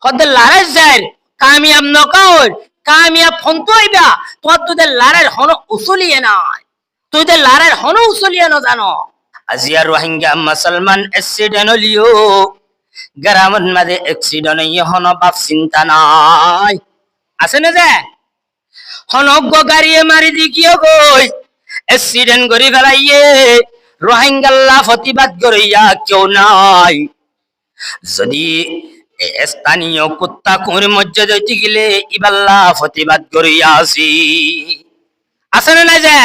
কদে লারাই যায় কামিয়াব নকাওর কামিয়াব ফন্তইবা তোদের লারের হন উসুলিয়ে নাই তোদের লারের হন উসুলিয়ে ন জানো আজিয়া রোহিঙ্গা মুসলমান অ্যাক্সিডেন্ট হলিও গ্রামের মাঝে অ্যাক্সিডেন্ট হন বাপ চিন্তা নাই আছে না যে হনজ্ঞ গাড়িয়ে মারি দিকিও গই অ্যাক্সিডেন্ট করি ফেলাইয়ে রোহিঙ্গাল্লা প্রতিবাদ করিয়া কেউ নাই যদি স্থানীয় কুত্তা কুঁর মসজিদ হইতে গেলে ইবাল্লা প্রতিবাদ করিয়া আসি আছে না যে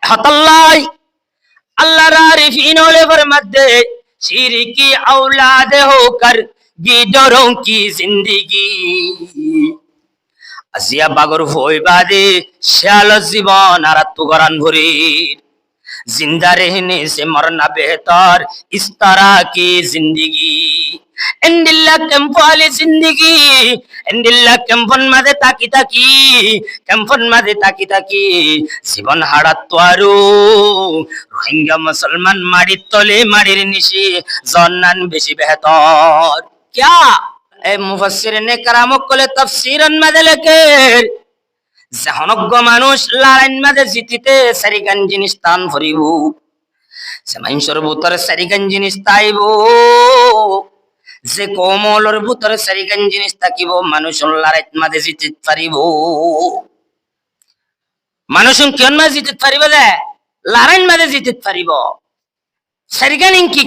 হতাল্লাই আল্লাহর আরিফিন ওলের মধ্যে শিরকি औलाद होकर गीदरों की जिंदगी আজিয়া বাগর ভইবাদে শ্যাল জীবন আর তুগরান ভরির जिंदा रहने से मरना बेहतर इस तरह की जिंदगी एंडिल्ला कैंपवाली जिंदगी एंडिल्ला कैंपन मादे ताकी ताकी जीवन हाड़ातो आरो रोहिंग्या मुसलमान माड़िर तले माड़िर निशे जन्नान बेशी बेहतर क्या ए मुफस्सिरिने करामक कले तफसीरन मादे लेखेर হনজ্ঞ মানুষ লাইন মাঝে জিতিতে সারিগান জিনিস টান ভরিব সে মানুষের ভিতরে সারিগান জিনিস তাইব যে কোমলর ভিতরে সারিগান জিনিস থাকিব মানুষের লাইন মাঝে জিতিতে পারিব মানুষ কেন মাঝে জিতিতে পারিব যে লাইন মাঝে জিতিতে পারিব সারিগান কি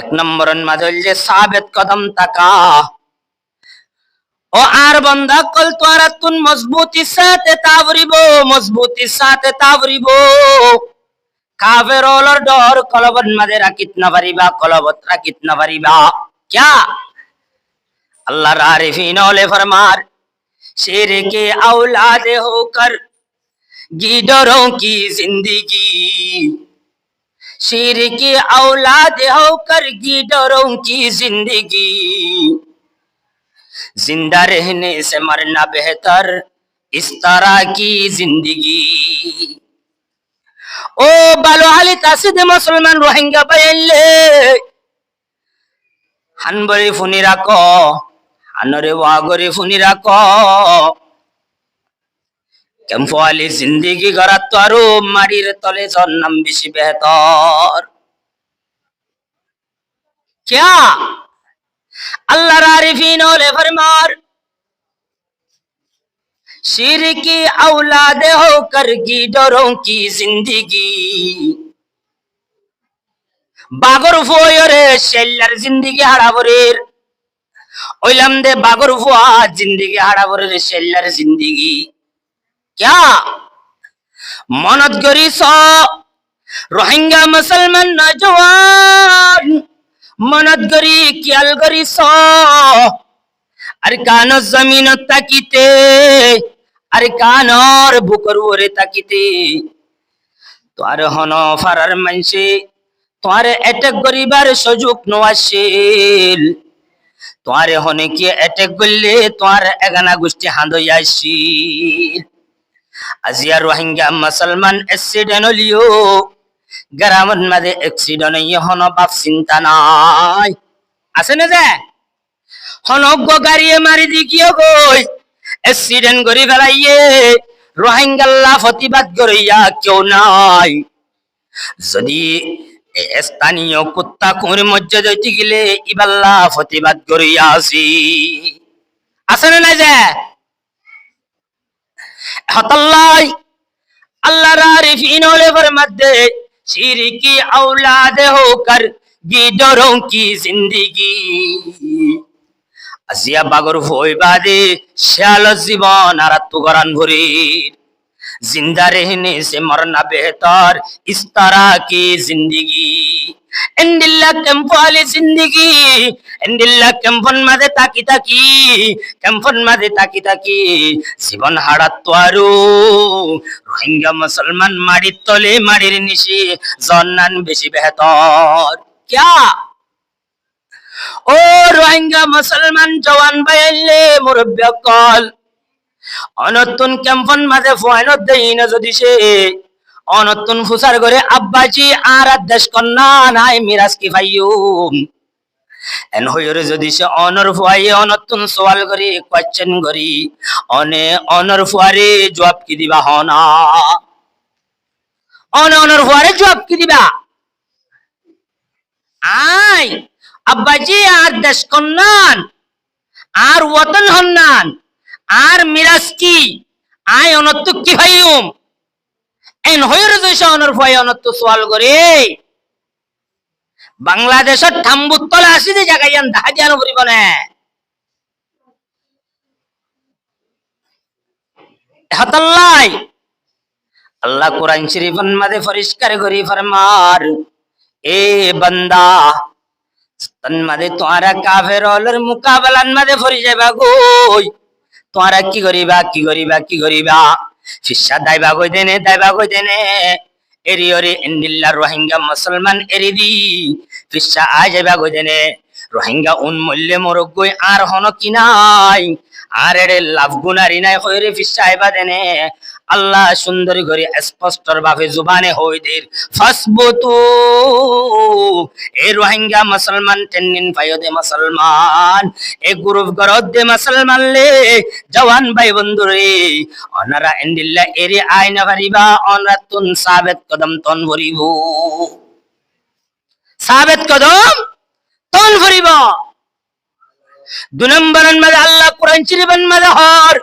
এক নম্বরের মাঝে যে সাবেত কদম তাকা ও আর বন্দা কল তোরা তুন মজবুতি সাথে তাবরিব কাফের ওলর ডর কলবত মাঝে রাখিত না পারিবা क्या अल्लाह आरिफीन ओले फरमार शेर के औलाद होकर गीदरों की जिंदगी शेर के औलाद होकर गीदरों की जिंदगी जिंदा रहने से मरना बेहतर इस तरह की जिंदगी ओ बालो हाली तासिद मुसलमान रोहिंग्या बयले हानबरी फुनी राको हानरे वागरी फुनी राको कैंपवाली जिंदगी गरात तो आरो माड़िर तले जन्नाम बेशी बेहतर क्या अल्लाह आरिफीन ओले फरमार शिर की औलाद होकर गीदरों की जिंदगी बागर फोयरे शेल्लार जिंदगी हाड़ाबरेर ओइलाम दे बागर फोआ जिंदगी हाड़ाबरेर शेल्लार जिंदगी क्या मनत गरी सो रोहिंग्या मुसलमान नौजवान मनत गरी कियाल गरी सो अरे कानो जमीन ताकिते अरे कानर बुकर ओरे ताकिते तोर हनो फारार मानसे तोर अटैक गरीबार सुযোগ नवाशिल तोर हने की अटैक गल्ले तोर एगाना गोष्ठी हांदई आशिल আজিয়া রোহিঙ্গা মুসলমান অ্যাক্সিডেন্ট হলিও গ্রামের মাঝে অ্যাক্সিডেন্ট হন বাপ চিন্তা নাই আছে না যে হনজ্ঞ গাড়িয়ে মারি দিকিও গই অ্যাক্সিডেন্ট করি ফেলাইয়ে রোহিঙ্গাল্লা প্রতিবাদ করিয়া কেউ নাই যদি স্থানীয় কুত্তা কুঁর মসজিদ হইতে গেলে ইবাল্লা প্রতিবাদ করিয়া আসি আছে না যে हतल्लाई अल्लाह आरिफीन ओलेवर मध्य शिरकी औलाद होकर गीदरों की जिंदगी আজিয়া বাগর ভইবাদে শ্যাল জীবন আর তুগরান ভরির जिंदा रहने से मरना बेहतर इस तरह की जिंदगी एंडिल्ला कैंपवाली जिंदगी एंडिल्ला कैंपन मादे ताकी ताकी जीवन हाड़ातो आरो रोहिंग्या मुसलमान माड़िर तले माड़िर निशे जन्नान बेशी बेहतर क्या ओ रोहिंग्या मुसलमान जवान बयले मुरब्बी कल অনতুন ক্যাম্পন মাঝে ফয়নত দেই না যদি সে অনতুন ফুসার করে আব্বাজি আর আদেশ কন্যা নাই মিরাজ কি ভাইয়ুম এন হইরে যদি সে অনর ফুয়াই অনতুন সওয়াল করি কোয়েশ্চেন করি অনর ফুয়ারে জবাব কি দিবা হনা অনর ফুয়ারে জবাব কি দিবা আই আব্বাজি আর দেশ কন্যান আর ওয়াতন হন্নান আর মিরাজ কি আই অনত্ত কি ভাইউম এন হইরে যদি সে অনর ফুয়াই অনত্ত সওয়াল করে বাংলাদেশের থাম্বুতলে আসি যে জায়গায় দাহাজিয়ানো করিব না হাতাল্লাই আল্লাহ কুরআন শরীফের মধ্যে পরিষ্কার করে ফরমার এ বান্দা তন মধ্যে তোরা কাফের ওলর মুকাবলান মধ্যে ফরি যাবা গই তোরা কি করিবা ফিসা দাইবা গই দেনে এরি ওরে ইন্দিল্লা রোহিঙ্গা মুসলমান এরি দি ফিসা আ যাবা গই দেনে রোহিঙ্গা উন্মূল্যে মরক গই আর হন কি নাই আর এর লাভ গুনারি নাই হইরে ফিসা আইবা দেনে আল্লাহ সুন্দর করে স্পষ্টর ভাবে জুবানে হইদের ফাসবুতু এ রোহিঙ্গা মুসলমান টেনিন ভাইদে মুসলমান এ গ্রুপ গরদ দে মুসলমান লে জওয়ান ভাই বন্ধু রে অনারা ইন্দিল্লা এরি আইনা ভারিবা অনরা তুন সাবেত কদম তন ভরিবু সাবেত কদম তন ভরিব দু নম্বরের মধ্যে আল্লাহ কোরআন শরীফের মধ্যে হর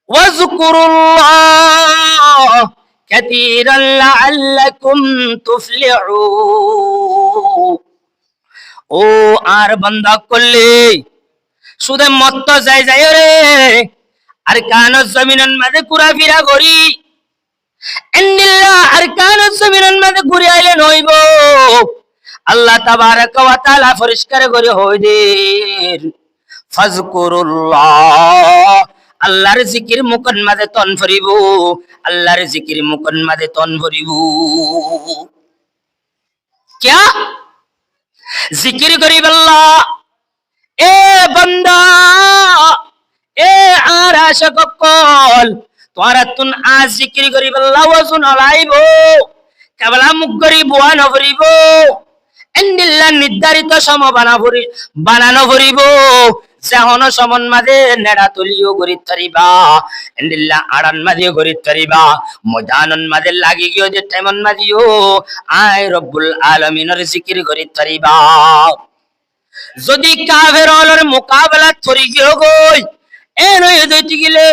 واذكروا الله كثيرا لعلكم تفلحون ও আর বান্দা করলে শুধু মত যায় রে আর কান জমিনের মাঝে ঘুরাফেরা করি ইন্নাল্লাহ আর কান জমিনের মাঝে ঘুরে আইলে নইব আল্লাহ তাবারক ওয়া তাআলা পরিষ্কার করে হইদের ফাজকুরুল্লাহ আল্লাহর জিকির মুখের মাঝে তন ভরিব আল্লাহর জিকির মুখের মাঝে তন ভরিব क्या জিকির করিব আল্লাহ এ বান্দা এ আর আশিক কল তোরা তুন আজ জিকির করিব আল্লাহ ওয়াজুন আলাইব কেবলা মুখ করিব না ভরিব ইন্দিল্লাহ নির্ধারিত সময় বানানো ভরিব যেহন সমন মাঝে নেড়া তুলিও গরিত তারিবা ইন্দিল্লাহ আড়ান মাঝে গরিত তারিবা ময়দানন মাঝে লাগি গিয়ে যে টাইমন মাঝিও আয় রব্বুল আলামিনের জিকির গরিত তারিবা যদি কাফের ওলর মোকাবেলা করি গিয়ে গই এ নয় দইতে গিলে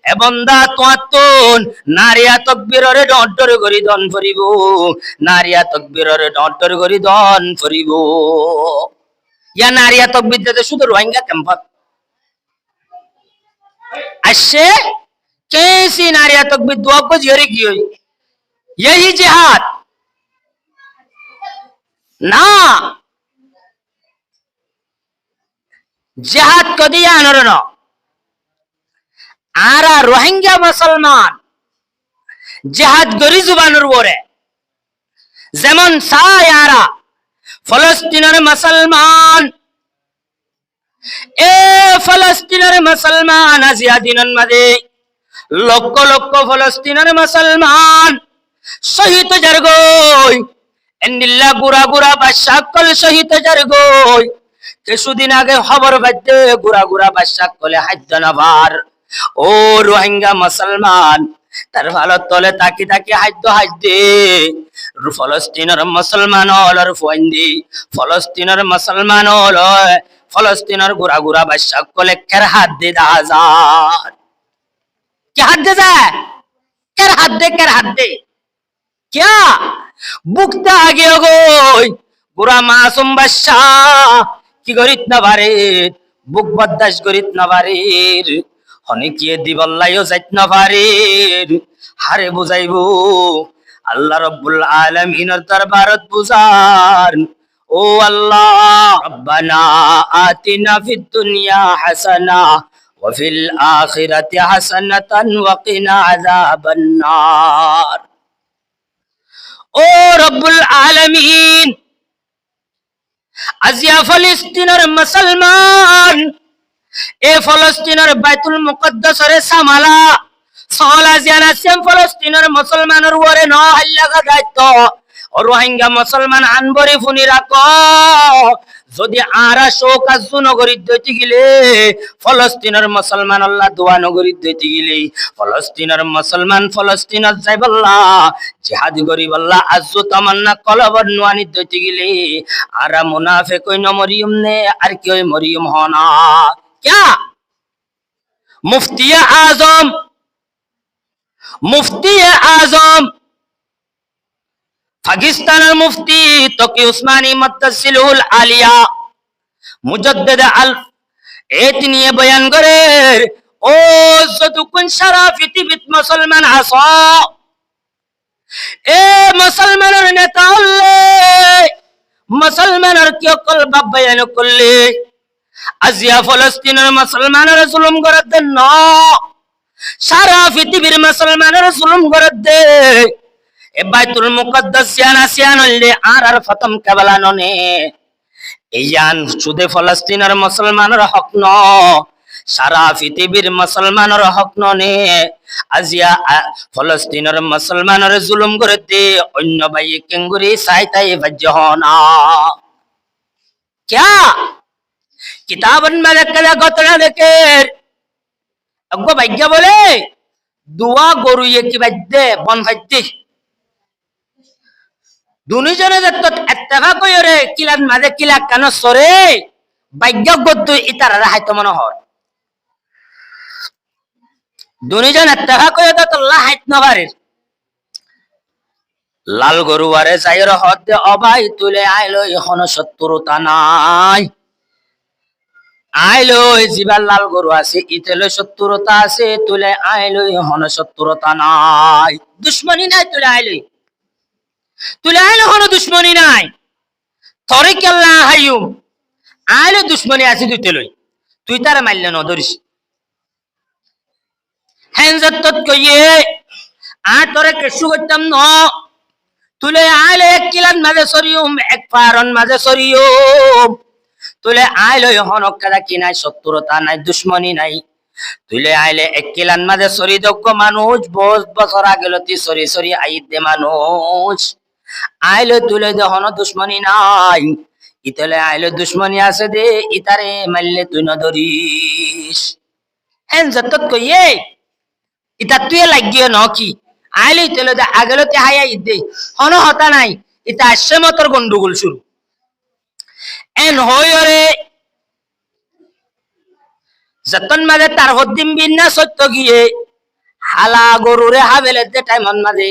এ বান্দা তোয়াতুন নারিয়া তাকবীরের ডর করি দন ফরিব নারিয়া তাকবীরের ডর করি দন ফরিব ইয়া নারিয়া তাকবীর দিতে শুধু রোহিঙ্গা ক্যাম্পত আসে कैसी नारिया तकबीर दुआ को जियरी की हुई यही जिहाद ना जिहाद को दिया नरनो आरा रोहिंग्या मुसलमान जिहाद गरी जुबानुर बोरे जेमन सायारा ফলস্তিনের মুসলমান এ ফলস্তিনের মুসলমান আজিয়া দিনন মাঝে লক্ষ লক্ষ ফলস্তিনের মুসলমান শহীদ জারগই এন্দিল্লা গুরা গুরা বাদশাকল শহীদ জারগই কিছুদিন আগে খবর পাইতে গুরা গুরা বাদশাকলে হাজ্জ নাবার ও রোহিঙ্গা মুসলমান তার ভালো তলে তাকি তাকি হাজ্দে ফলস্তিনের মুসলমান হলর ফুয়ান্দি ফলস্তিনের মুসলমান হল ফলস্তিনের গুরা গুরা বাদশাহ কলে কের হাত দে দাজার কি হাত দে যায় কের হাত দে क्या বুকটা আগে গই গুরা মাসুম বাদশাহ কি গরিত না পারে বুক বদাস গরিত না পারে অনেকে দিবল্লাইও যাইত না পারে হারে বুঝাইবো আল্লাহ রব্বুল আলামিনের দরবারত বুঝান ও আল্লাহ রব্বানা আতিনা ফিদ দুনিয়া হাসানা ওয়া ফিল আখিরাতি হাসানাতান ওয়া কিনা আযাবান নার ও রব্বুল আলামিন আজিয়া ফলস্তিনের মুসলমান এ ফলস্তিনের বাইতুল মুকদ্দাসরে সামালা সালা জিয়ানা সেম ফলস্তিনের মুসলমানের ওরে ন হাল্লাগা দায়িত্ব রোহিঙ্গা মুসলমান আনবরি ফুনি রাখো যদি আরা শোক আজু নগরীত দইতে গেলে ফলস্তিনের মুসলমান আল্লাহ দোয়া নগরীত দইতে গেলে ফলস্তিনের মুসলমান ফলস্তিনত যাইবল্লা জিহাদ করিবল্লা আজু তামান্না কলবর নুয়ানি দইতে গেলে আরা মুনাফিক কই নমরিয়ম নে আর কি ওই মরিয়ম হনা क्या মুফতি আজম পাকিস্তানের মুফতি তকি উসমানী মুত্তাসিলুল আলিয়া মুজাদ্দিদ আল এত নিয়ে বয়ান করে ও যতক্ষণ সারা পৃথিবীত মুসলমান আছো এ মুসলমানের নেতা হলে মুসলমানের কি অকল বাপ বয়ান করলে আজিয়া ফলস্তিনের মুসলমানের জুলুম করে দেন না সারা পৃথিবীর মুসলমানের জুলুম করে দে এ বাইতুল মুকদ্দাস সিয়ান হইলে আর ফতম কেবলা ননে ইয়ান শুধু ফলস্তিনের মুসলমানের হক ন সারা পৃথিবীর মুসলমানের হক ননে আজিয়া ফলস্তিনের মুসলমানের জুলুম করে দে অন্য ভাই কেঙ্গুরি সাইতাই বাজ্য হনা क्या किताबन में लिखा घटना देखे अगो भाग्य बोले दुआ गरु ये की बाद्दे बन फाइते দুনিজনে যত ইত্তেফাক কইরে কিলান মাঝে কিলা কান সরে ভাগ্য গদ্দ ইতারা রাহাইতো মনে হয় দুনিজন ইত্তেফাক কইরে তো আল্লাহ হাইত না পারে লাল গরুয়ারে যাইর হদ অবাই তুলে আইলো এখন শত্রুতা নাই আইলো জিবার লাল গরু আছে ইতেলে শত্রুতা আছে তুলে আইলো এখন শত্রুতা নাই দুশ্মনী নাই তুলে আইলো হন দুশ্মনী নাই তরে কেল্লা হাইয়ুম আইলো দুশ্মনী আছে তুই তেলই তুই তার মারলে ন ধরিস হেনজত কইয়ে আর তরে কেসু করতাম ন তুলে আইলে এক কিলান মাঝে সরিয়ম এক পারন মাঝে সরিয়ম তুলে আইলো হনক কাদা কি নাই শত্রুতা নাই দুশ্মনী নাই তুলে আইলে এক কিলান মাঝে সরি দক্ষ মানুষ বছর আগেলতি সরি সরি আইত দে মানুষ আইলো তুলে দে হন দুশ্মনী নাই ইতলে আইলো দুশ্মনী আছে দে ইতারে মারলে তুই না ধরিস হেন যত কইয়ে ইতা তুই লাগিও ন কি আইলে ইতলে দে আগেলতি হাইয়া ইদে হন হতা নাই ইতা আসে মতর গন্ডগোল শুরু এন হইরে যতন মাঝে তার হদ্দিম বিন্না সত্য গিয়ে হালা গরুরে হাবেলে দে টাইমন মাঝে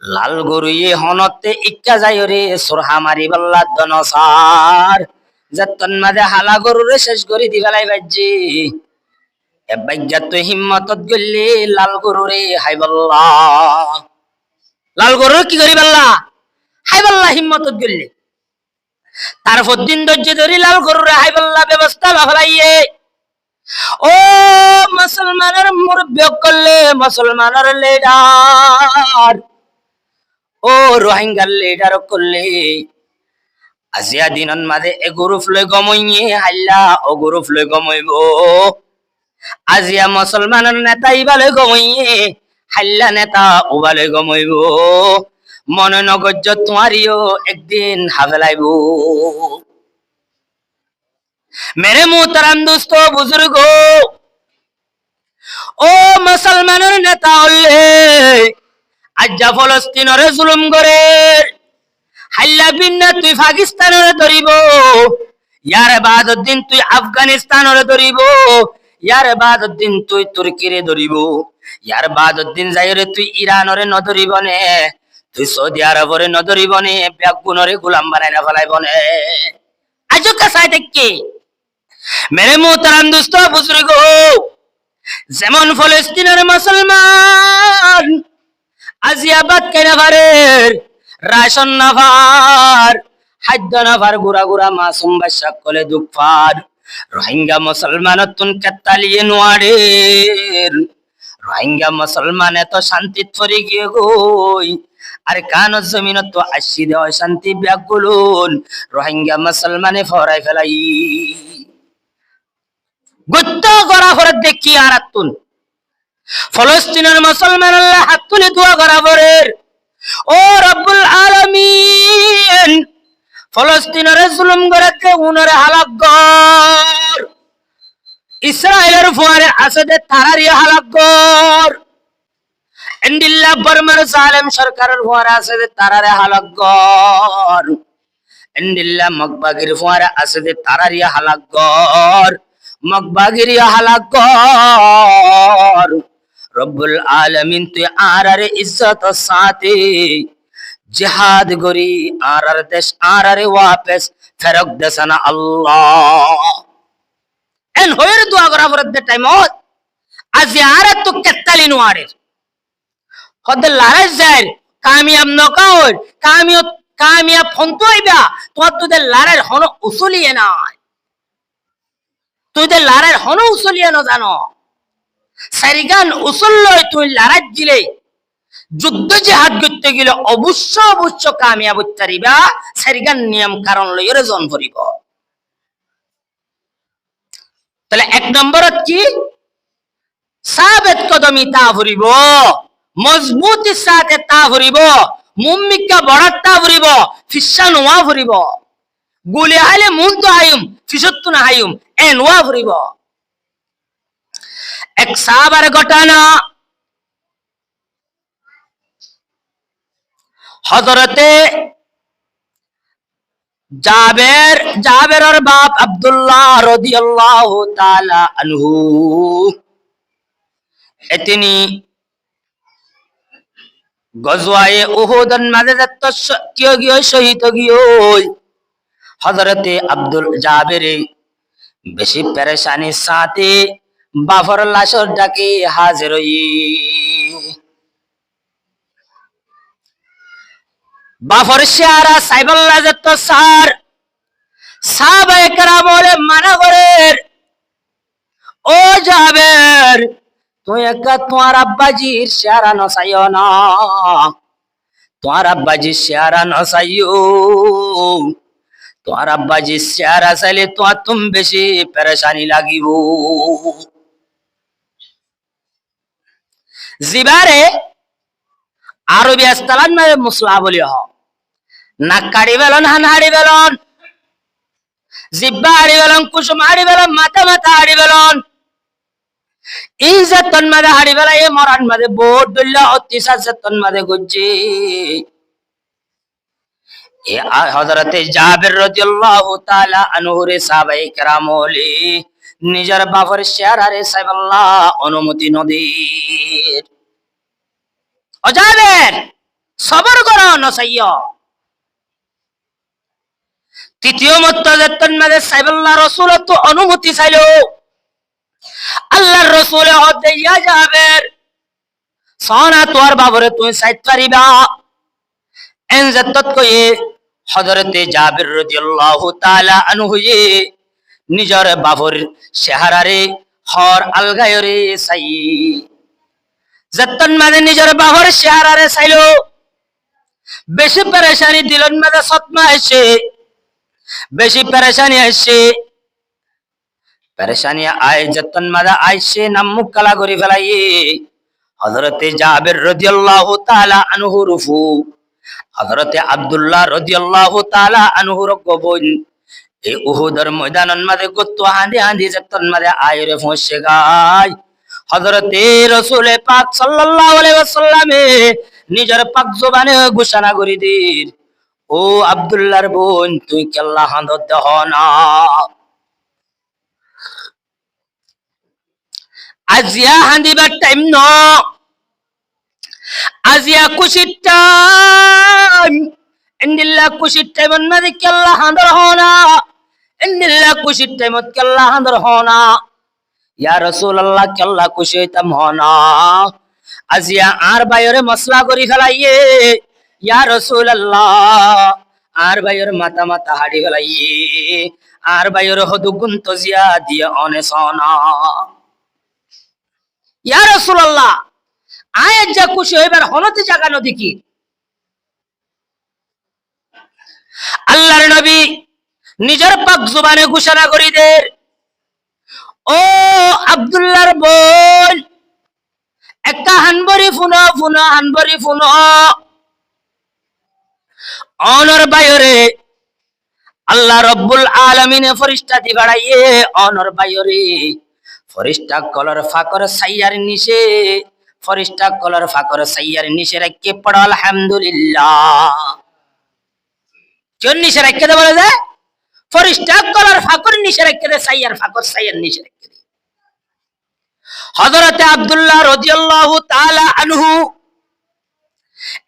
লাল গরু ইয়ে হনতে ইক্কা যায় রে সোরহা মারি বল্লা দনসার যতন মাঝে হালা গরুরে শেষ করে দি ফেলাই বাজ্জি এ বাইজ্জা তো হিম্মতত গল্লে লাল গরুরে হাই বল্লা লাল গরু কি করি বল্লা হাই বল্লা হিম্মতত গল্লে তারপর দিন ধৈর্য ধরি লাল গরুরে হাই বল্লা ব্যবস্থা লাফলাইয়ে ও মুসলমানের মুরব্বী করলে মুসলমানের লিডার ও রোহিঙ্গার লিডার করলে আজিয়া দিনন মাঝে এ গরু ফ্লে গমইয়ে হাল্লা ও গরু ফ্লে গমইব আজিয়া মুসলমানের নেতা ইবালে গমইয়ে হাল্লা নেতা ওবালে গমইব মনে নগজ্য তোমারিও একদিন হাফেলাইব मेरे मोहतरम दोस्तों बुजुर्गो ओ मुसलमाনের নেতা হলে আজ্জা ফলস্তিনরে জুলুম করে হাল্লা বিন্না তুই পাকিস্তানরে ধরিব ইয়ার বাদর দিন তুই আফগানিস্তানরে ধরিব ইয়ার বাদর দিন তুই তুর্কিরে ধরিব ইয়ার বাদর দিন যাইরে তুই ইরানরে ন ধরিব নে তুই সৌদি আরবরে ন ধরিব নে ব্যাগুনরে গোলাম বানাই না ফলাইব নে আজো কাসাই দেখকে मेरे मोहतरम दोस्तों बुजुर्गो যেমন ফলস্তিনের মুসলমান আজিয়াবাদ কেনা ভারের রাশন নাফার খাদ্য নাফার গুড়া গুড়া মাসুম বাদশা কলে দুঃখার রোহিঙ্গা মুসলমানতুন কাতালিয়ে নোয়ারের রোহিঙ্গা মুসলমান এত শান্তিত ফরি গিয়ে গই আর কান জমিন তো আসি দেওয়া শান্তি ব্যাগুলুন রোহিঙ্গা মুসলমানে ফরাই ফেলাই গুত্ত গড়া ফরত দেখি আরাতুন ফলস্তিনের মুসলমান আল্লাহ হাত তুলে দোয়া করা বরের ও রব্বুল আলামিন ফলস্তিনরে জুলুম করেছে উনরে হালাক গর, ইসরায়েলের ফুয়ারে আসাদে তারারি হালাক গর, এন্ডিল্লা বর্মার জালেম সরকারের ফুয়ারে আসাদে তারারে হালাক গর, এন্ডিল্লা মকবাগির ফুয়ারে আসাদে তারারি হালাক গর, মকবাগির হালাক গর। রব্বুল আলামিন তুই আরারে ইজ্জত সাথে জিহাদ গরি আরার দেশ আরারে ওয়াপস ফেরক দেশনা আল্লাহ এন হয়ের দোয়া করা ফরদ টাইমত আজি আরে তো কেতালি নোয়ারের হদ লারাজ যায় কামিয়াব নকাওর কামিয়াব ফন্ত হইবা তোদের লারের হন উসুলিয়ে নাই, তোদের লারের হন উসুলিয়ে ন জানো সারিগান উসুল লয় তুই লারাজ দিলে যুদ্ধ জিহাদ করতে গেলে অবশ্য কামিয়াব উচ্চারিবা সারিগান নিয়ম কারণ লইরে জন ভরিব। তাহলে এক নম্বরত কি সাবেত কদমি তা ভরিব, মজবুতি সাথে তা ভরিব, মুম্মিকা বড়াত তা ভরিব, ফিসা নোয়া ভরিব, গুলি হাইলে মুন তো হাইম ফিসত্তু না হাইম এ নোয়া ভরিব। এক সাহাবার ঘটনা হযরতে জাবেরের বাপ আব্দুল্লাহ রাদিয়াল্লাহু তাআলা আনহু তিনি গজওয়ায়ে উহুদের মাঝে গিয়ে শহীদ গিয়ে হযরতে জাবের বেশি পেরেশানির সাথে বাফর লাশর ডাকে হাজির হই বাফর শিয়ারা সাইবাল্লাহ যত সার সাহাবায়ে কেরাম বলে মানা করে ও জাবের তুই একা তোমার আব্বাজির শিয়ারা নসাইও না, তোমার আব্বাজির শিয়ারা নসাইও, তোমার আব্বাজির শিয়ারা চাইলে তোমার তুম বেশি পেরেশানি লাগিব। জিবারে আরবি আস্তালান মানে মুসলা বলি হ নাক কাড়ি বেলন হান হাড়ি বেলন জিব্বা হাড়ি বেলন কুসুম হাড়ি বেলন মাথা হাড়ি বেলন ইজ্জত তন্মাদে হাড়ি বেলা এ মরান মাদে বহুত দল্লা অত্যাচার তন্মাদে গজ্জে এ হযরতে জাবের রাদিয়াল্লাহু তাআলা আনহু রে সাহাবায়ে কেরাম ওলি নিজের বাবার শিয়ারারে সাইবাল্লাহ অনুমতি নদীর ও জাবের সবর করো নসাইয়। তৃতীয় মুত্তাজাত্তন মাদে সাইবাল্লাহ রাসূল তো অনুমতি চাইলো আল্লাহর রাসূল হতে ইয়া জাবের সোনা তোর বাবরে তুই সাইত পারিবা এন জাত্তত কই হযরতে জাবের রাদিয়াল্লাহু তাআলা আনহু নিজের বাবর চেহারারে হর আলগায়রে চাই জাত্তন মানে নিজের বাবর চেহারারে চাইলো বেশি পেরেশানি দিলন মাঝে সতমা এসে বেশি পেরেশানি আসে পেরেশানি আয় যতন মাদা আইসে নাম মুখ কালা করে ফেলাই হযরতে জাবের রাদিয়াল্লাহু তাআলা আনহু রুফু হযরতে আব্দুল্লাহ রাদিয়াল্লাহু তাআলা আনহু রকবন এই উহুদের ময়দানন মাঝে গত্ত হাঁদি যতন মাদে আয়রে ফসে গায় হযরতে রাসূল পাক সাল্লাল্লাহু আলাইহি ওয়াসাল্লামে নিজের পাক জবানে ঘোষণা করে দির ও আব্দুল্লাহর বোন তুই কেল্লা হাঁদত দেহ না আজিয়া হাঁদিবার টাইম ন আজিয়া খুশির টাইম ইন্দিল্লা খুশির টাইম মাঝে কেল্লা হাঁদর হনা ইন্দিল্লা খুশির টাইমত কেল্লা হাঁদর হনা ইয়া রাসূলুল্লাহ কেল্লা খুশি হইতাম হনা আজিয়া আর বাইরে মসলা করি ফেলাইয়ে ইয়া রাসূলুল্লাহ আর বাইর মাথা হাড়ি ফেলাইয়ে আর বাইর হদুগুন তজিয়া দিয়ে অনে সোনা ইয়া রাসূলুল্লাহ আয়াত যা খুশি হইবার হনতে জায়গা নদী কি আল্লাহর নবী নিজের পাক জবানে ঘোষণা করি দে ও আব্দুল্লাহর বোন একটা হানবরি হানবরি ফুনো অনর বাইরে আল্লাহ রব্বুল আলামিনে ফরিস্তা দি বাড়াইয়ে অনর বাইরে ফরিস্তা কলর ফাকর সাইয়ার নিচে ফরিস্তা কলর ফাকর সাইয়ার নিচে রাখকে পড়ো আলহামদুলিল্লাহ। কোন নিচে রাখকে দে বলে দে? ফরিস্তা কলর ফাকর নিচে রাখকে দে, সাইয়ার ফাকর সাইয়ার নিচে রাখকে দে। হযরতে আব্দুল্লাহ রাদিয়াল্লাহু তাআলা আনহু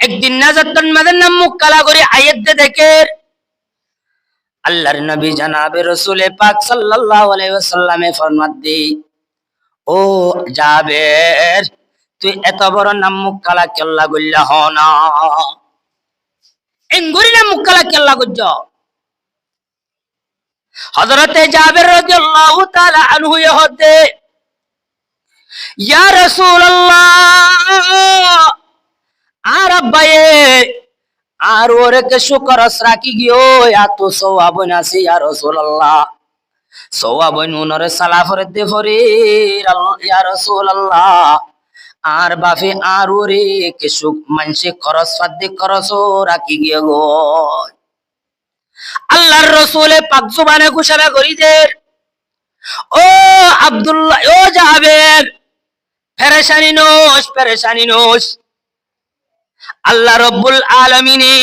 একদিন নাজাতন মাদান্নাম মুক্কালা করে আয়াত দেখে আল্লাহর নবী জনাবে রাসূল পাক সাল্লাল্লাহু আলাইহি ওয়াসাল্লামে ফরমান দি, ও জাবের তুই এত বড় নাম মুক্কালা কেল্লা গল্লা হনা এঙ্গুরি নাম মুক্কালা কেল্লা গজ্জ। হযরতে জাবের রাদিয়াল্লাহু তাআলা আনহু ইহতে ইয়া রাসূলুল্লাহ আর আব্বায়ে আর ওরে কে শুকর রাখি গিও এত সওয়াব নাসি ইয়া রাসূলুল্লাহ, সওয়াব নুনরে সালাফরে দে ফরি ইয়া রাসূলুল্লাহ। আর বাফে আর ওরে কে সুক মানসে খরচ ফাদে খরচ রাখি গিও গো। আল্লাহর রাসূল পাক জুবানে ঘোষণা করি দে, ও আব্দুল্লাহ ও জাবের পেরেশানি নোস। আল্লাহ রব্বুল আলামিনে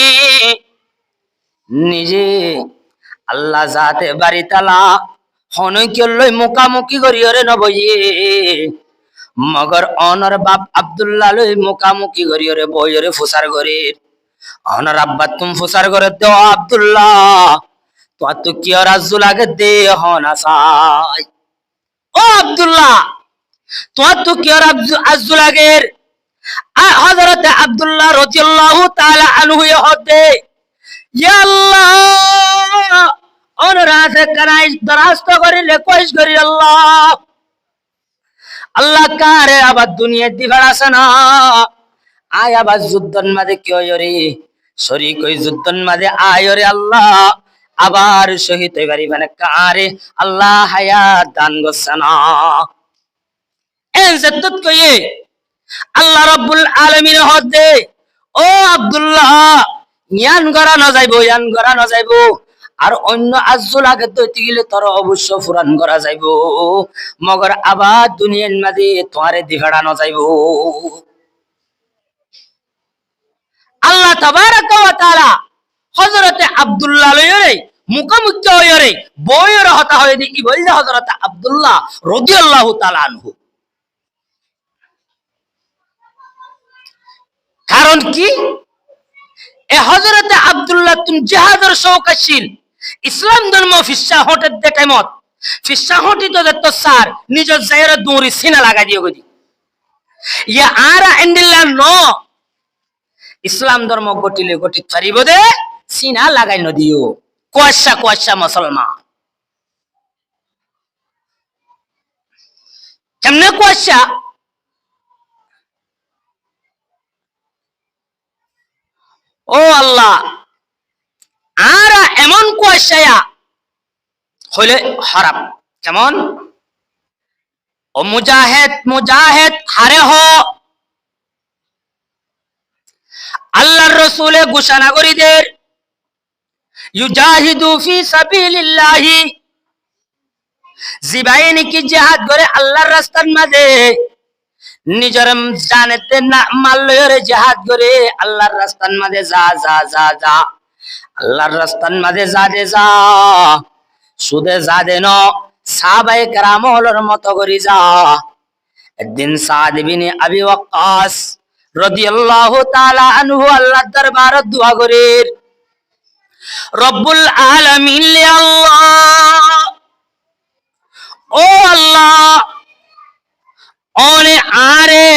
নিজে আল্লাহ জাতে বাড়ি তালা হনৈক্যলই মুখামুখি করিয়রে নবইয়ে মগর অনর বাপ আব্দুল্লাহ লই মুখামুখি করিয়রে বইয়রে ফুসার করে অনর আব্বা তুম ফুসার করে দে আব্দুল্লাহ তো কি রাজু লাগে দে হন আসাই। ও আব্দুল্লাহ তো কি রাজু লাগে? হযরতে আব্দুল্লাহ রাদিয়াল্লাহু তাআলা আনহু ইহতে ইয়া আল্লাহ অনুরাধ করাই দরাস্ত করিলে কইস করি আল্লাহ আল্লাহ কারে আবার দুনিয়া দিবাড়াছনা আয় আবার যুদ্ধন মাঝে কি হইরে শরীক ওই যুদ্ধন মাঝে আয়রে আল্লাহ আবার শহীদ হইবারি মানে কারে আল্লাহ হায়াত দান গছনা। এনজেতত কইয়ে আল্লাহ রব্বুল আলামিন হদে, ও আব্দুল্লাহ ইয়ান গরা না যাইবো আর অন্য আজল আগে দইতে গেলে তোর অবশ্য ফুরান করা যাইবো মগর আবার দুনিয়ার মাঝে তোমারে দিভাড়া না যাইবো। আল্লাহ তাবারাকা ওয়া তাআলা হযরতে আব্দুল্লাহ লয়রে মুখামুখি হয়রে বয়রে হতা হয়ে দি বললে হযরতে আব্দুল্লাহ রাদিয়াল্লাহু তাআলা আনহু। কারণ কি এ হযরতে আব্দুল্লাহ তুম জিহাদের শৌকাশীল ইসলাম ধর্ম ফিসা হটের দেখাই মত ফিসা হটি তো দত্ত স্যার নিজের জায়গায় দৌড়ি সিনা লাগাই দিও গদি ইয়া আরা এন্ডিল্লা ন ইসলাম ধর্ম গটিলে গটিত পারিব দে সিনা লাগাই ন দিও কুয়াশা মুসলমান কেমনে কুয়াশা? ও আল্লাহ আরা এমন কুয়াশা হইলে হারাম কেমন? ও মুজাহিদ হারে হ আল্লাহর রাসূলে ঘোষণা করি দে ইউজাহিদু ফি সাবিলিল্লাহি জিবাইনি কি জিহাদ করে আল্লাহর রাস্তার মাঝে নিজের জানেতে না মাল্লরে জিহাদ করে আল্লাহর রাস্তার মাঝে যা আল্লাহর রাস্তার মাঝে যা সুদে যা দেন সাহাবায়ে কেরামর মতো করে যা। একদিন সাদ বিন আবি ওয়াক্কাস রাদিয়াল্লাহু তাআলা আনহু আল্লাহর দরবারে দোয়া করে রব্বুল আলামিন আল্লাহ ও আল্লাহ অনে আরে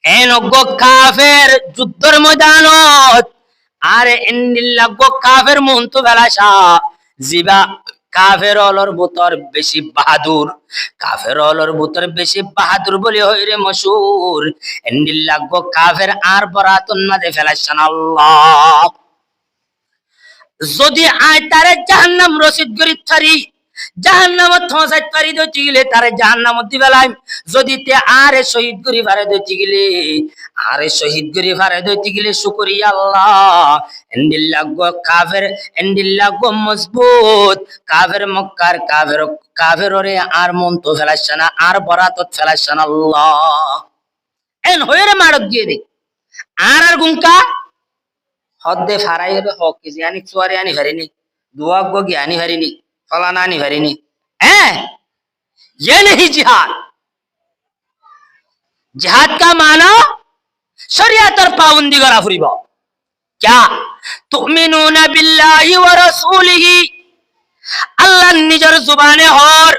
এনগো কাফের যুদ্ধের ময়দানত আরে এন্দিল্লাগো কাফের মন্তু বেলাসা জিবা কাফের অলর বুতর বেশি বাহাদুর বলি হইরে মশহুর এন্দিল্লাগো কাফের আর বরাতন মাঝে ফেলাইছেন আল্লাহ যদি আয় তারে জাহান্নাম রশিদ গরি থারি জাহান্নামত থসাইত পারি দইতে গেলে তারে জাহান্নামত দিবেলাম যদি তে আরে শহীদ করি পারে দইতে গেলে আরে শহীদ করি পারে দইতে গেলে শুকরিয়া আল্লাহ এন্ডিল্লাহ গো কাফের এন্ডিল্লাহ গো মজবুত কাফের মক্কার কাফের ওরে আর মন তো ফেলাইছে না আর বরাতত ফেলাইছে না আল্লাহ এন হইরে মারত দিয়ে দে আর গুঙ্কা হদ্দে ফারাই হবে হক কি জানি চুয়ারে আনি হারিনি দুয়া গো জ্ঞানী হারিনি ফলানা আনি হারিনি হ্যাঁ ये नहीं जिहाद जिहाद का माना शरियत और पाबंदी करा फुरिब क्या तुमिनुना बिल्लाहि व रसूलिहि अल्लाह निजर जुबाने हर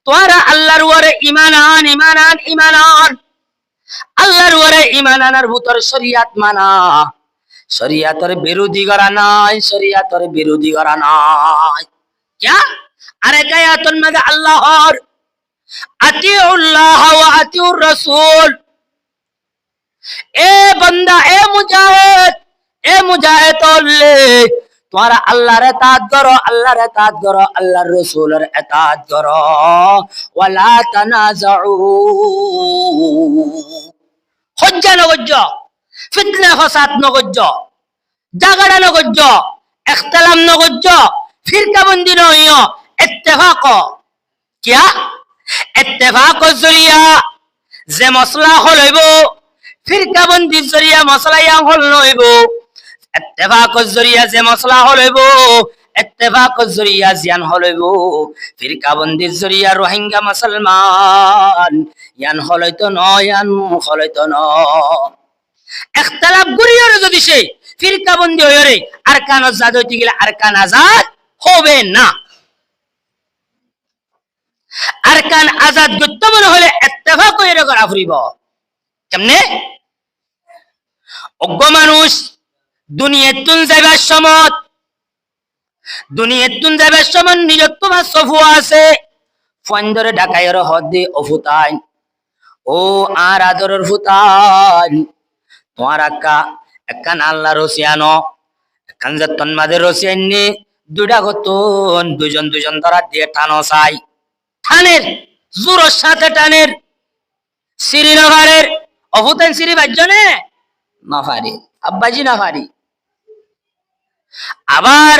तोरा अल्लाहर ওরে ঈমান আন আল্লাহর ওরে ঈমান আনার ভিতর শরিয়ত মানা শরিয়তের বিরোধী করা নাই শরিয়তের বিরোধী করা নাই क्या अरे आयतन में अल्लाहर अतीउल्लाह व अतीउर रसूल ए बंदा ए मुजाहिद तुम्हारा अल्लाहर इताअत करो अल्लाहर रसूलेर इताअत करो वला तनाज़उ हज्जा न गज्जो फितना फसाद न गज्जो झगड़ा न गज्जो इख्तिलाफ न गज्जो फिरकाबंदी न होइयो इत्तेफाक क्या इत्तेफाक जरिया जे मसला हल हইব फिरकाबंदी जरिया मसला या हल न হইব इत्तेफाक जरिया जे मसला हल हইব इत्तेफाक जरिया जियान हल हইব फिरकाबंदी जरिया रोहिंग्या मुसलमान यान हल হইতো ন यान हल হইতো ন इख्तिलाफ গুরিয়র যদি সে फिरकाबंदी হইরে আরকান আজাদ হইতে গেলে আরকান আজাদ হবে না আরকান আজাদ গুরুত্বপূর্ণ হলে ইত্তেফাক হইরে করা ফুরিব কেমনে অজ্ঞ মানুষ দুনিয়াতুন যাইবার সময় নিজত্ব বা সফুয়া আছে ফন্দরে ঢাকাইর হদে অফুতাই ও আর আদরের ফুতাই তোমার একখান আল্লাহ রসিয়ানো একখান যতন মাঝে রসিয়াননি দুইটা গতন দুজন ধরা দিয়ে টানো চাই টানের জোরের সাথে টানের সিঁড়ি নভারের অভুতান সিঁড়ি বাজনে নভারি আব্বাজি নভারি আবার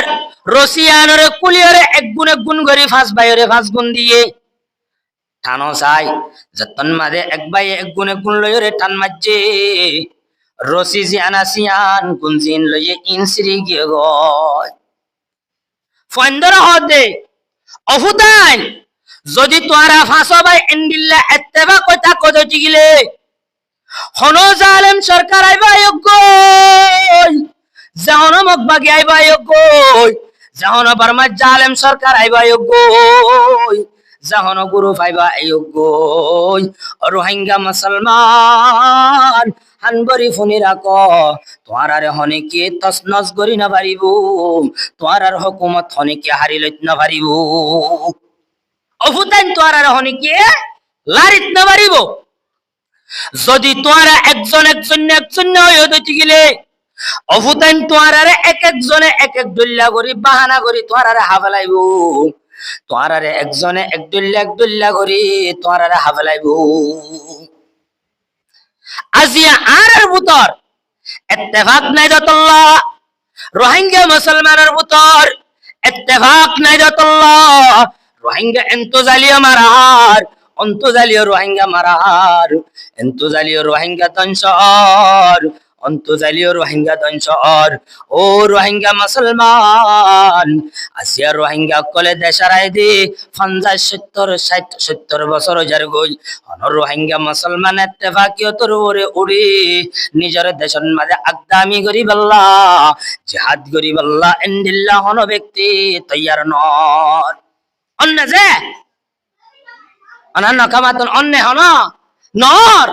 রসিয়ানোর কুলিয়রে এক গুণ করে ফাঁস বাইরে ফাঁস গুণ দিয়ে টানো চাই যতন মাঝে এক বাই এক গুণ লইরে টান মাঝে রসি জিয়ানাসিয়ান গুনজিন লইয়ে ইনসিরি গিয়ে গয় ফন্দর হদে অফুতান যদি তোরা ফাঁসো ভাই এন্ডিল্লা ইত্তেফা কইতা কদতি গিলে হনো জালেম সরকার আইবা গই জাহনো মকবাগি আইবা গই জাহনো বর্মা জালেম সরকার আইবা গই জাহনো গুরু পাইবা গই রোহিঙ্গা মুসলমান হানবরি ফোনে রাখো তোমার আর হনেকে তসনস করি না পারিব তোমার আর হুকুমত হনেকে হারি লইত না পারিব অফুতান তোমার আর হনেকে লারিত না পারিব যদি তোমার একজন হয়ে হইতে গেলে অফুতান তোমার আর একজনে এক দুল্লা করি বাহানা করি তোমার আর হাফলাইব তোমার আর একজনে এক দুল্লা করি তোমার আর হাফলাইব আজিয়া আর ভিতর ইত্তেফাক নাই দতল্লাহ রোহিঙ্গা মুসলমানের ভিতর ইত্তেফাক নাই দতল্লাহ রোহিঙ্গা এন্তজালিয়া মারার অন্তজালিয়া রোহিঙ্গা মারার এন্তজালিয়া রোহিঙ্গা দংশর অন্তজালিয়া রোহিঙ্গা দংশর ও রোহিঙ্গা মুসলমান আসিয়া রোহিঙ্গা কলে দেশারাই দি 50-70 বছর যার গই অন রোহিঙ্গা মুসলমান ইত্তেফাকিয়তর ওরে উড়ি নিজের দেশের মাঝে আকদামি গরিব আল্লাহ জিহাদ গরিব আল্লাহ ইনদিল্লাহ হন ব্যক্তি তৈয়ার নর অন্য যে অনন্য কামাতন অন্য হন নর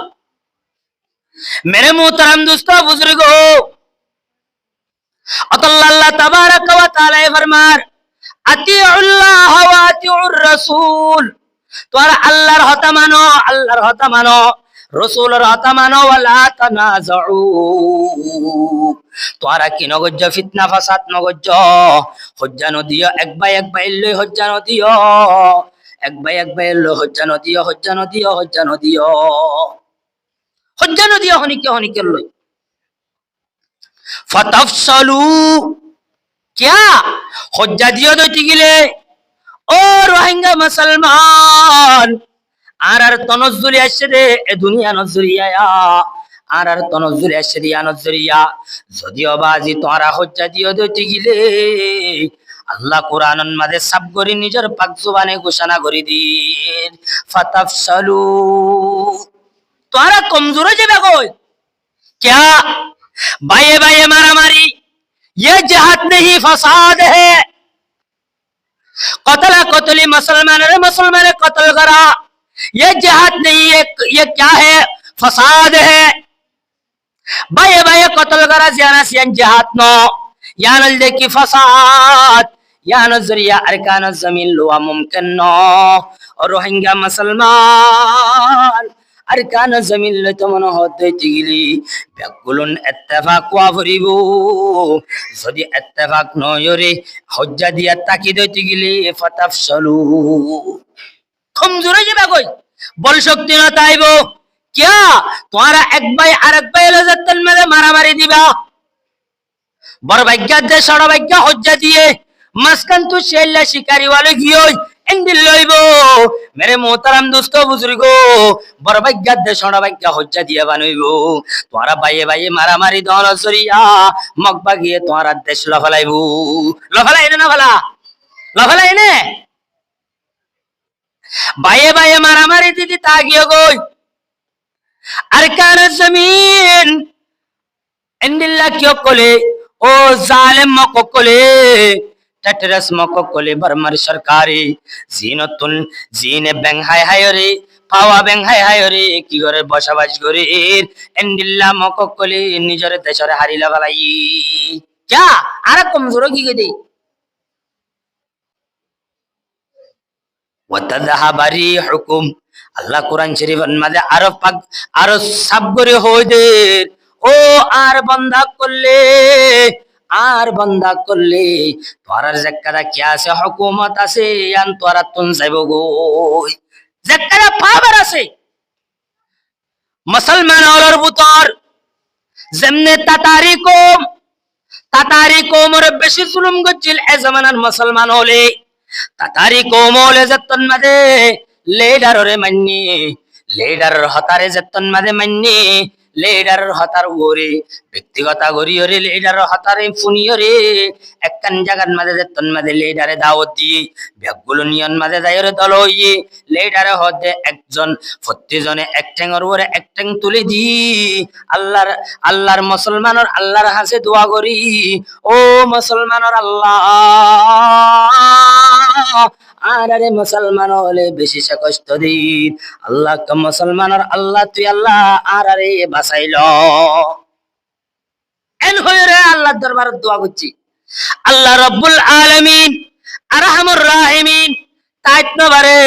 मेरे मोहतरम दोस्तों बुजुर्गो अल्लाह तबारक व तआला फरमार अतीउल्लाह व अतीउर रसूल তোমরা আল্লাহর হতা মানো রাসূলের হতা মানো ওয়ালা তানাজাউ তোরা কি নগজ্য ফিতনা ফাসাদ নগজ্য হজ্জা নদিও এক ভাই লই হজ্জা নদিও এক ভাই লই হজ্জা নদিও হজ্জা নদিও হজ্জা নদিও হজ্জা নদিও হনিকে লই ফাতাফসালু क्या হজ্জা দিও দইতে গেলে ও রোহিঙ্গা মুসলমান আর তনজ্জুলি আসছে রে এ দুনিয়া নজরিয়া আর তনজ্জুলি আসছে রিয়া নজরিয়া যদিও বাজি তোরা হজ্জা দিও দইতে গেলে আল্লাহ কোরআনের মাঝে সাব করে নিজের পাক জবানে ঘোষণা করে দিন ফাতাফসালু তোরা কমজোর হয়ে যাবে কই क्या बाये बाये मारा मारी ये जिहाद नहीं फसाद है कतला कतली मुसलमान कत्ल करा ये जिहाद नहीं ये क्या है फसाद है बाये बाये कत्ल करा जियाना सियान जिहाद नो यानल देखी फसाद या नजरिया अरकान जमीन लुआ मुमकिन नो और रोहिंग्या मुसलमान अरकान जमीन लतो मन होते तिगिली बेगुलन इत्तेफाक वा फरिबो যদি इत्तेफाक নয়রে হজ্জা দিয়া তাকি দইতে গেলে ফাতাফসালু কমজোর হয়ে যাবে কই বল শক্তি না তাইবো क्या তোমারা এক ভাই আরেক ভাই লজতন মধ্যে মারামারি দিবা বড় ভাগ্য দে সড় ভাগ্য হজ্জা দিয়ে মাসকান তু শেল্লা শিকারি वाले গিয়ে এন্ডিল লইবো मेरे मोहतरम दोस्तों बुजुर्गो बड़ भाग्य दे सोना भाग्य हज्जा दिया बानइबो तोरा भाई भाई मारामारी दन सरिया मकबा गিয়ে तोरा देश लफलाइबो लफलाइने ना भला लफलाइने भाई भाई मारामारी दिदी ता গিয়ে কই अरकान जमीन एंडिल्ला क्यों कोले ओ जालिम मको कोले टटरस मको कोले बर्मर सरकारी জিনতুন জিনে ব্যাং হাই হাই রে পাওয়া ব্যাং হাই হাই রে কি করে বসবাস করে এন্ডিল্লা মকো কোলে নিজের দেশরে হারিলা গলাই क्या আর কমজোর কি গদে ওয়াতাযহাবা রিহুকুম আল্লাহ কোরআন শরীফের মাঝে আরো পাক আরো সাব করে হই দে ও আর বান্দা করলে তোরার জাক্কারা কি আছে হুকুমত আছে আন তোরা তুন যাইব গো জাক্কারা পাবার আছে মুসলমান হলোর ভিতর যেমনে তাতারি কওমের বেশি জুলুম গজিল এ জামানার মুসলমান হলে তাতারি কওম হলে যতন মাদে লিডাররে মান্নি লিডারের হতারে যতন মাদে মান্নি লিডারের হতার ওরে ব্যক্তিগত গরিয়রে লিডারের হতারে ফুনিয়রে একখান জায়গার মাঝে যতন মাদে লিডারে দাওয়াত দিয়ে ব্যাগগুলো নিয়ন মাঝে যায়রে দল হইয়ে লিডারে হদে একজন প্রত্যেকজনে এক ঠ্যাঙের ওরে এক ঠ্যাং তুলে দি আল্লাহর মুসলমানের আল্লাহর কাছে দোয়া করি ও মুসলমানের আল্লাহ আরে মুসলমান হলে বেশি সে কষ্ট দিন আল্লাহ কা মুসলমানের আল্লাহ তুই আল্লাহ আরে বাঁচাইল এন হয়ে রে আল্লাহর দরবারে দোয়া করছি আল্লাহ রাব্বুল আলামিন আরহামুর রাহিমিন তাইত নবারে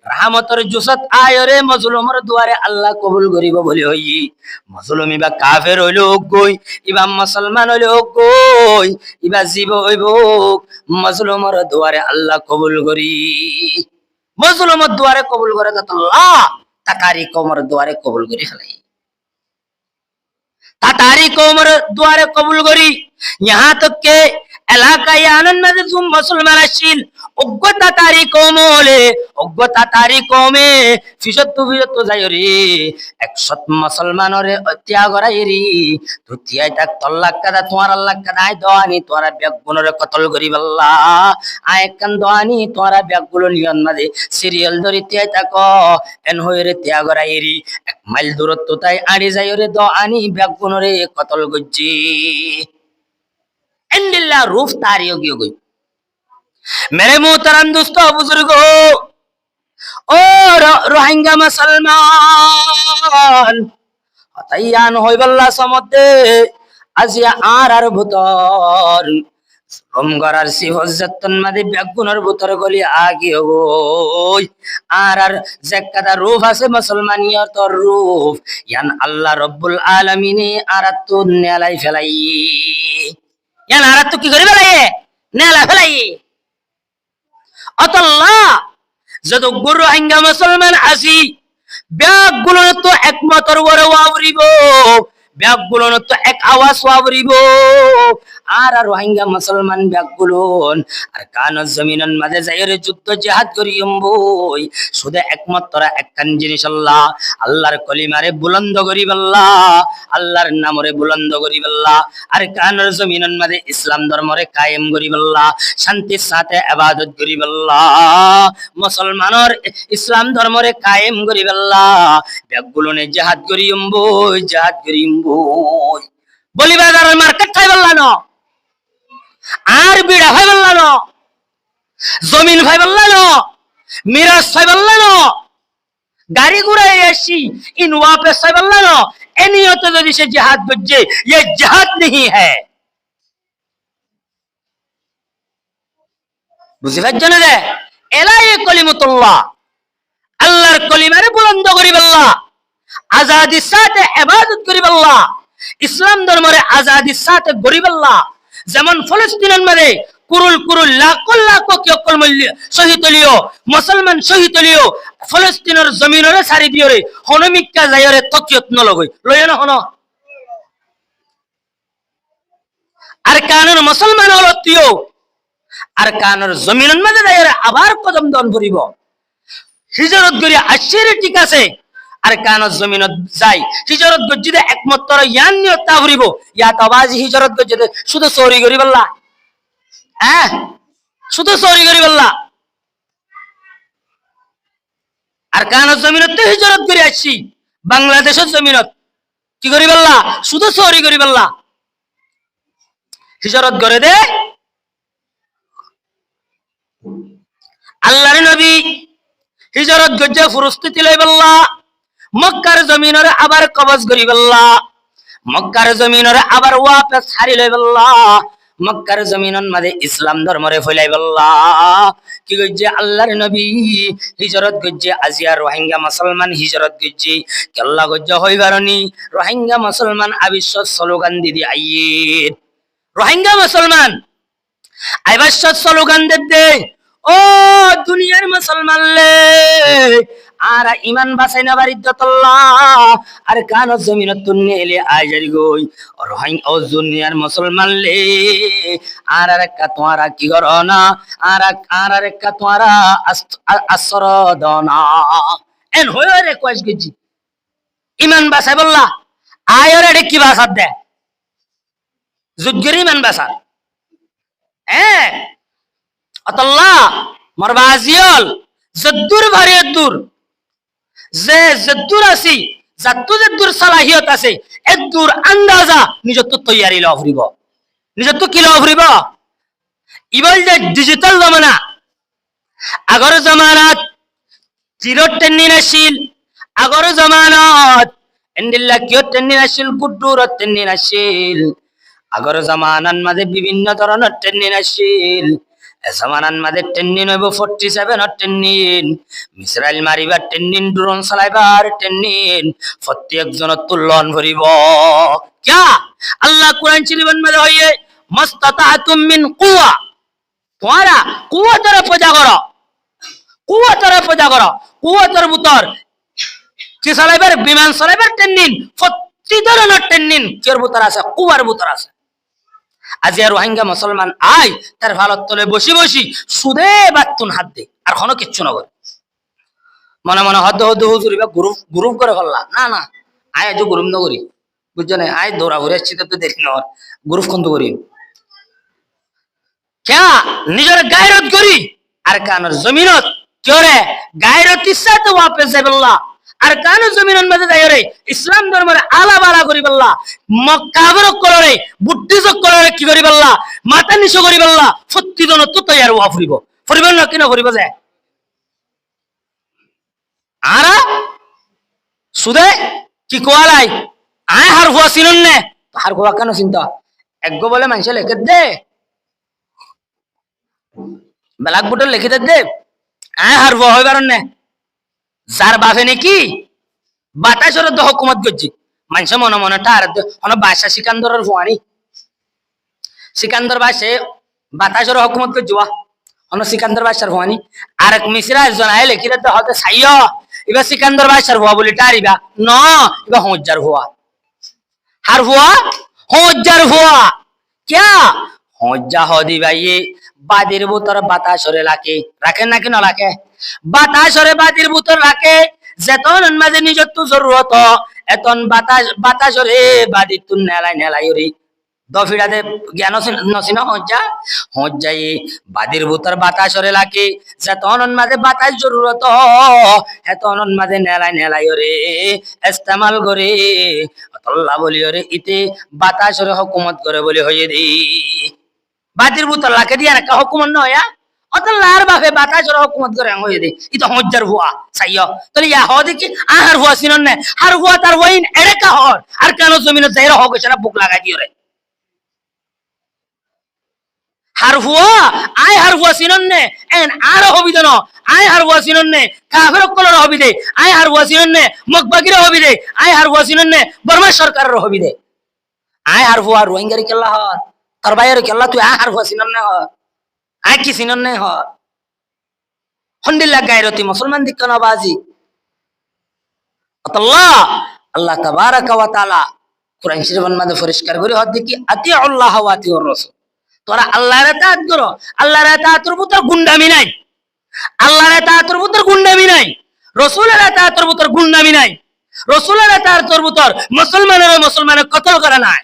রহমতের জুসত আয়রে মজলুমের দুয়ারে আল্লাহ কবুল করিব বলি হই মজলুম ইবা কাফের হইল গই ইবা মুসলমান হইল গই ইবা জীব হইব মজলুমের দুয়ারে আল্লাহ কবুল করি মজলুমের দুয়ারে কবুল করে তো আল্লাহ তাতারি কওমের দুয়ারে কবুল করি ফেলাই तातारी कौमर द्वारे कबूल करी यहाँ तक के এলাকায় আনন্দ মাঝে জুম মুসলমান আসছিল অজ্ঞ তাতারি কওম হলে অজ্ঞ তাতারি কওমে ফিসত্তু যায়রি 100 মুসলমানরে ত্যাগ করাইরি তো তিয়াই তাক তল্লাক কাদা তোমার আল্লাহ কাদাই দোয়ানি তোরা বেগুনরে কতল করি আল্লাহ আয় কান দোয়ানি তোরা বেগুলো নিয়ন মাঝে সিরিয়াল ধরি তিয়াই তাক এন হইরে ত্যাগ করাইরি 1 মাইল দূরত্ব তাই আড়ি যায়রে দোয়ানি বেগুনরে কতল গজ্জি एंडिल्ला रूफ तारी होगी गई मेरे मोहतरम दोस्तों बुजुर्गो ओ रोहिंग्या मुसलमान हतायान হইবল্লা সমতে আজিয়া আর ভুতর জুলুম করার সিফাজ্জাতন মাদি বেগুনের ভিতরে গলি আগি হই আর জাকাতা রূপ আছে মুসলমানিয়ত রূপ ইয়ান আল্লাহ রাব্বুল আলামিনে আরাতু নেলাই ফেলাই ইয়ান আরাতু কি করি ফেলাই নেলা ফেলাই আল্লাহ যত গুরু হাঙ্গা মুসলমান আসি ব্যাগগুলো তো একমাত্র ওরে ওয়াবরিব ব্যাগগুলো তো এক আওয়াজ ওয়াবরিব আর রোহিঙ্গা মুসলমান ব্যাগগুলো আর কানজ জমিনের মাঝে যাইরে যুদ্ধ জিহাদ করিম বই শুধু একমাত্র একখান জিনিস আল্লাহ আল্লাহর কলিমারে বুলন্দ করিব আল্লাহ আল্লাহর নামরে বুলন্দ করিব আল্লাহ আর কানর জমিনের মাঝে ইসলাম ধর্মরে কায়েম করিব আল্লাহ শান্তির সাথে ইবাদত করিব আল্লাহ মুসলমানের ইসলাম ধর্মরে কায়েম করিব আল্লাহ ব্যাগগুলো নে জিহাদ করিম বই জিহাদ করিম বই বলি বাজারের মার্কেট খাই বললানো আর বিড়া ভাই বললানো জমিন ভাই বললানো মিরাজ ভাই বললানো গাড়ি ঘুরাই আসি ইনওয়া पे ভাই বললানো এনিয়ত যদি সে জিহাদ করছে ये जिहाद नहीं है বুঝি পাচ্ছেন না এলাই কলিমাতুল্লাহ আল্লাহর কলিমারে বুলন্দ করিব আল্লাহ আজাদির সাথে ইবাদত করিব আল্লাহ ইসলাম ধর্মরে আজাদির সাথে গরিব আল্লাহ যেমন ফলস্তিনের মধ্যে কুরুল কুরুল লাখ লাখ কি মূল্য শহীদ হলিও মুসলমান শহীদ হলিও ফলস্তিনের জমিনরে সারি দিওরে হনমিকা যায়রে তকিয়ত নলগই লয় না হন আর কানের মুসলমান হলো তিও আর কানের জমিনের মধ্যে যায়রে আবার কদম দন করিব হিজরত করি আশির ঠিক আছে আর কানত জমিনত যাই হিজরত গজ্জিদে একমাত্র ইয়ান নিয়ত তাবরিব ইয়া তাবাজি হিজরত গজ্জিদে শুধু চোরি করি বললা হ্যাঁ শুধু চোরি করি বললা আর কানত জমিনত তো হিজরত করে আসছি বাংলাদেশের জমিনত কি করি বললা শুধু চোরি করি বললা হিজরত করে দে আল্লাহর নবী হিজরত গজ্জে প্রস্তুতি লই বললা মক্কার জমিনরে আবার কবজ করি বললা মক্কার জমিনরে আবার ওয়াপস হারি লই বললা মক্কার জমিনন মাঝে ইসলাম ধর্মরে ফলাই বললা কি গজ্জে আল্লাহর নবী হিজরত গজ্জে আজিয়া রোহিঙ্গা মুসলমান হিজরত গজ্জে কেল্লা গজ্জে হইবারনি রোহিঙ্গা মুসলমান আবিশ্ব স্লোগান দিদি আইয়ে রোহিঙ্গা মুসলমান আইবাশ্ব স্লোগান দে ও দুনিয়ার মুসলমান লে আর ইমান বাঁচাই না বারিদ্দাতাল্লাহ আর কান জমিনত তুন্নে এলে আইজারি গই রহিং ও দুনিয়ার মুসলমান লে আর একটা তোমারা কি করো না আর একটা তোমারা আসর দনা এন হয়ে রে কয়েস গেছি ইমান বাঁচাই বললা আয়রে রে কি বাঁচাত দে যুদ্ধের ইমান বাঁচা হ্যাঁ আল্লাহ মরবাজিয়ল জদ্দুর ভারে দূর যে জদ্দুর আছি যাত্তু জদ্দুর সালাহিয়ত আছে এদুর আন্দাজা নিজত তৈয়ারি লও ফুরিব নিজত কি লও ফুরিব ইবল যে ডিজিটাল জামানা আগর জামানাত জিরো টেন্নিন আসিল আগর জামানাত এন্ডিল্লা কিয় টেন্নিন আসিল গুড্ডুর টেন্নিন আসিল আগর জামানার মাঝে বিভিন্ন ধরনের টেন্নিন আসিল জামানান মাঝে টেন্নিন হইব 47 টেন্নিন মিসাইল মারিবার টেন্নিন ড্রোন চালাইবার টেন্নিন প্রত্যেক জন তুলন ভরিব क्या আল্লাহ কুরআন শরীফের মধ্যে হইয়ে মাস্তাতাতুম মিন কুওয়া তোমারা কুওয়াতের পূজা করো কুওয়াতের ভিতর কি চালাইবার বিমান চালাইবার টেন্নিন প্রত্যেক ধরনের টেন্নিন কের ভিতর আছে কুওয়ার ভিতর আছে আজি আর রোহিঙ্গা মুসলমান আই তার ভালত তলে বসি বসি সুদে বাতুন হাত দে আর কোনো কিচ্ছু না করে মনে মনে হদ্দ হদ্দ হুজুরি বা গ্রুপ করে ফেললা না না আয় আজ গ্রুপ না করি বুঝছো না আয় দৌড়া ঘুরে আসছি তো দেখি না গ্রুপ কন্ত করি ক্যা নিজের গায়রত করি আর কানের জমিনত কেউ রে গায়রত ইচ্ছাতে ওয়াপস যাই বললা আর কানের জমিনের মধ্যে যাই রে ইসলাম ধর্মের আলা বালা করি বললা মক্কাবর করে বুদ্ধিজক করে কি করি বললা মাথা নিচু করি বললা প্রতিজন তো তৈয়ার ওয়া ফুরিব না কিনা ফুরিব যায় আর সুদে কি কোয়ালাই আয় হার হুয়া চিনুন নে হার হুয়া কেন চিন্তা একগো বলে মানুষে লেখে দে ব্ল্যাক বোর্ডে লিখে দে আয় হারবো হইবার নে যার বাপে নাকি বাতাসের তো হুকুমত করছি মানুষ মনে মনে টার বাসা সিকান্দরের ফুয়ানি সিকান্দর বাসে বাতাসের হুকুমত করছি সিকান্দর বাসার ফুয়ানি আর এক মিশ্রা একজন আয় লিখি দে হতে সাইয় এবার সিকান্দর বাসার ফুয়া বলি টারিবা ন এবার হজ্জার ফুয়া হার ফুয়া হজ্জার ফুয়া ক্যা হজ্জা হদি ভাইয়ে বাদির বুতর বাতাসরে রাখে রাখে নাকি না রাখে বাতাসরে বাদির বুতর রাখে যেতন মাঝে নিজের তো জরুরত এতন বাতাসরে বাদির তুন নেলাই নেলাই রে দফিড়াতে জ্ঞান নসিন হজ্জা হজ্জাই বাদির বুতর বাতাসরে রাখে যেতন মাঝে বাতাস জরুরত এতন মাঝে নেলাই নেলাই রে ইস্তেমাল করে আল্লাহ বলি রে ইতে বাতাসরে হুকুমত করে বলি হয়ে দি বাতির বুতর লাকে দিয়া না হুকুমত নয় অত লার বাপে বাতাসের হুকুমত করে হয়ে দি ই তো হজ্জার হুয়া সাইয় তাহলে ইয়া হদি কি আহার হুয়া সিনন নে হার হুয়া তার ওইন এড়ে কা হর আর কেন জমিনে যাইরা হোক সেটা বুক লাগাই দিও রে হার হুয়া আয় হার হুয়া সিনন নে এন আর হবি দেন আয় হার হুয়া সিনন নে কাফের কলর হবি দে আয় হার হুয়া সিনন নে মকবাগির হবি দে আয় হার হুয়া সিনন নে বর্মা সরকারের হবি দে আয় হার হুয়া রোহিঙ্গারি কেল্লা হর তার বাইরে কেল্লা তুই আয় হার হুয়া সিনন নে হর আয় কি সিনন নে হর হন্ডিল্লা গায়রতি মুসলমান দিক কেন বাজি আল্লাহ আল্লাহ তাবারাকা ওয়া তাআলা কুরআন শরীফের মধ্যে পরিষ্কার করে হদ দেখি আতি আল্লাহ ওয়া আতিউর রাসূল তোরা আল্লাহর ইতাআত করো আল্লাহর ইতাআতের ভিতর গুন্ডামি নাই আল্লাহর ইতাআতের ভিতর গুন্ডামি নাই রাসূলের ইতাআতের ভিতর গুন্ডামি নাই রাসূলের ইতাআতের ভিতর মুসলমানের কতল করে নাই